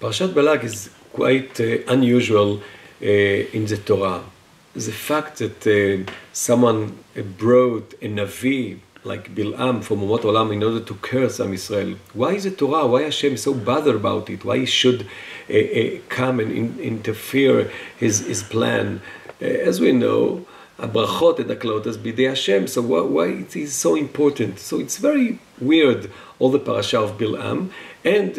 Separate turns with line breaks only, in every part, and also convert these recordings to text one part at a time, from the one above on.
Parashat Balak is quite unusual in the Torah. The fact that someone brought a Navi like Bilam from Umot Olam in order to curse Am Yisrael. Why is the Torah? Why Hashem is so bothered about it? Why he should come and interfere his plan? As we know, Abrachot and Aklot as bidei Hashem. So why it is so important? So it's very weird, all the parasha of Bilam, and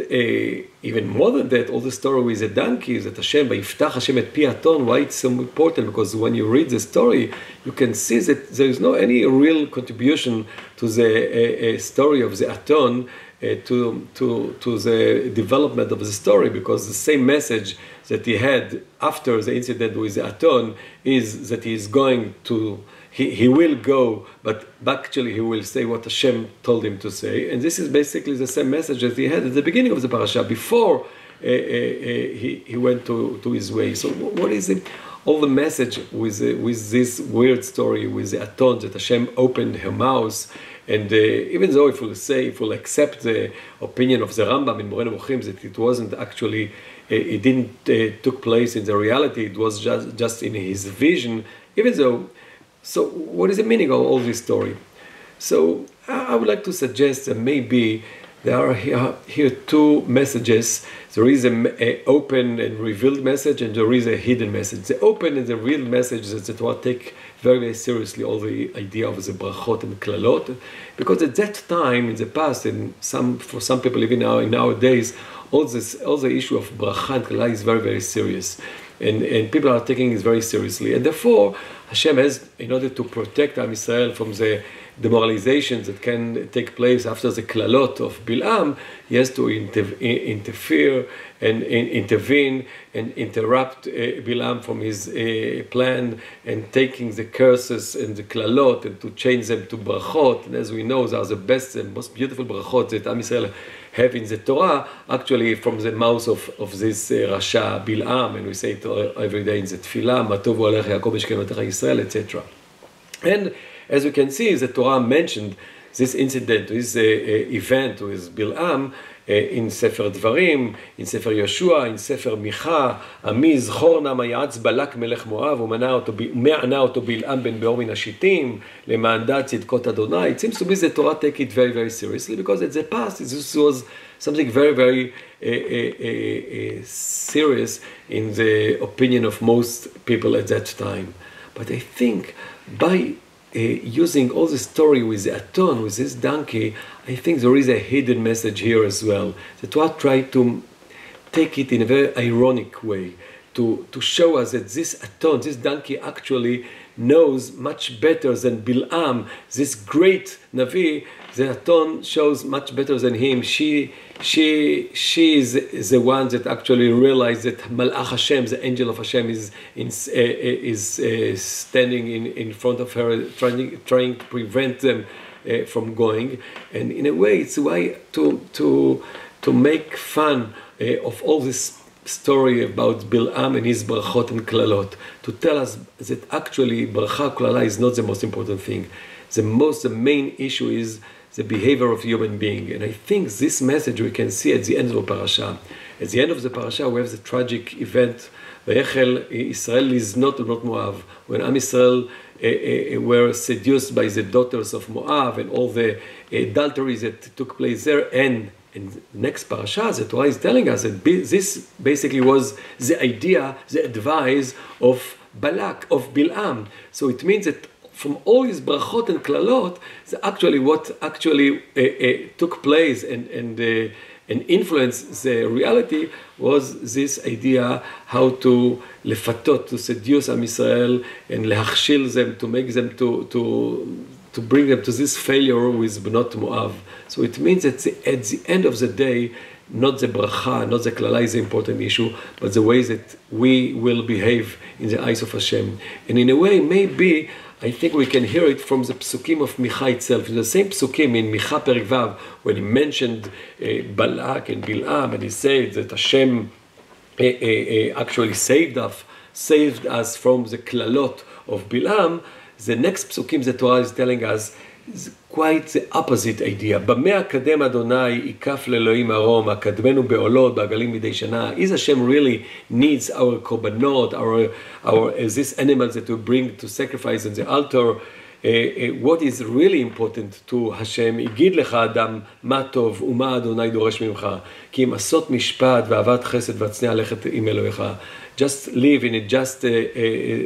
even more than that, all the story with the donkeys that Hashem, Vayiftach Hashem et pi aton. Why it's so important? Because when you read the story, you can see that there is no any real contribution to the story of the aton, to the development of the story, because the same message that he had after the incident with the aton is that he is going to, he will go, but actually he will say what Hashem told him to say. And this is basically the same message that he had at the beginning of the parasha, before he went to his way. So what is it? All the message with this weird story with the aton, that Hashem opened her mouth. And even though if we'll accept the opinion of the Rambam in Moreh Nevuchim that it wasn't actually, it didn't took place in the reality, it was just in his vision, even though, so what is the meaning of all this story? So I would like to suggest that maybe there are here two messages. There is an open and revealed message, and there is a hidden message. The open and the revealed message is that the Torah take very, very seriously all the idea of the brachot and klalot, because at that time in the past, and for some people even now in nowadays, all the issue of bracha and klala is very, very serious, and people are taking it very seriously, and therefore Hashem has, in order to protect Am Yisrael from the demoralizations that can take place after the klalot of Bilam, he has to interfere and intervene and interrupt Bilam from his plan, and taking the curses and the klalot and to change them to brachot. And as we know, they are the best and most beautiful brachot that Am Yisrael have in the Torah, actually from the mouth of this Rasha Bilam, and we say it every day in the Tefillah, Ma tovu alech Yaakov v'shkemotecha Yisrael, etc. And as you can see, the Torah mentioned this incident, this event with Bilam in Sefer Dvarim, in Sefer Yeshua, in Sefer Micha. Ami zchor na mayatz Balak melech Moab, u'me'ana oto Bilam ben Beor min hashittim, le'ma'an da'at tzidkot Adonai. It seems to me the Torah take it very, very seriously, because at the past this was something very, very serious in the opinion of most people at that time. But I think by using all the story with the aton, with this donkey, I think there is a hidden message here as well. The Torah tried to take it in a very ironic way, to show us that this aton, this donkey, actually knows much better than Bilam, this great Navi. The aton shows much better than him. She is the one that actually realized that Malach Hashem, the angel of Hashem, is standing in front of her, trying to prevent them from going. And in a way, it's a way to make fun of all this story about Bilam and his brachot and klalot, to tell us that actually bracha klala is not the most important thing. The main issue is the behavior of human being. And I think this message we can see at the end of the parasha. At the end of the parasha, we have the tragic event, Vayechel Israel liznot ulbnot Moab, when Am Yisrael were seduced by the daughters of Moab and all the adulteries that took place there. And in the next parasha, the Torah is telling us that this basically was the idea, the advice of Balak, of Bilam. So it means that from all his brachot and klalot, what actually took place and influenced the reality was this idea how to lefatot, to seduce Am Yisrael and lehachshil them, to make them to bring them to this failure with Bnot Moab. So it means that at the end of the day, not the bracha, not the klala is the important issue, but the way that we will behave in the eyes of Hashem. And in a way, maybe, I think we can hear it from the psukim of Micha itself. In the same psukim in Micha Perek Vav, when he mentioned Balak and Bilam, and he said that Hashem actually saved us from the klalot of Bilam, the next psukim the Torah is telling us It's quite the opposite idea. במה אקדם אדוני ייקף לאלוהים ארום, אקדמנו בעולות, בעגלים מדי שנה. Is Hashem really needs our korbanot, our these animals that we bring to sacrifice on the altar? What is really important to Hashem, יגיד לך אדם מה טוב ומה אדוני דורש ממך, כי אם עשות משפט ואהבת חסד והצניע ללכת עם אלוהיך. Just live in a just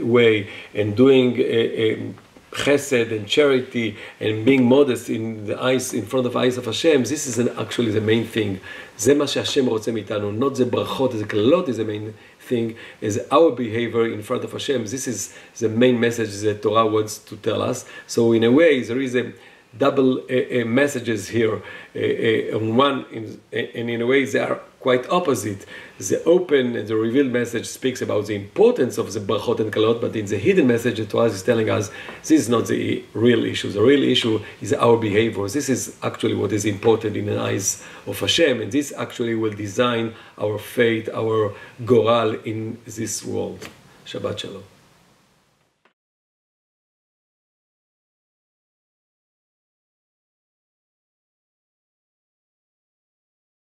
way and doing chesed and charity and being modest in front of the eyes of Hashem, this is actually the main thing. זה מה שהשם רוצה מאיתנו, not the ברכות, the כללות is the main thing, is our behavior in front of Hashem. This is the main message that Torah wants to tell us. So in a way, there is a double messages here. On one, and in a way, they are quite opposite. The open and the revealed message speaks about the importance of the brachot and kalot, but in the hidden message, the Torah is telling us this is not the real issue. The real issue is our behavior. This is actually what is important in the eyes of Hashem, and this actually will design our fate, our goral in this world. Shabbat Shalom.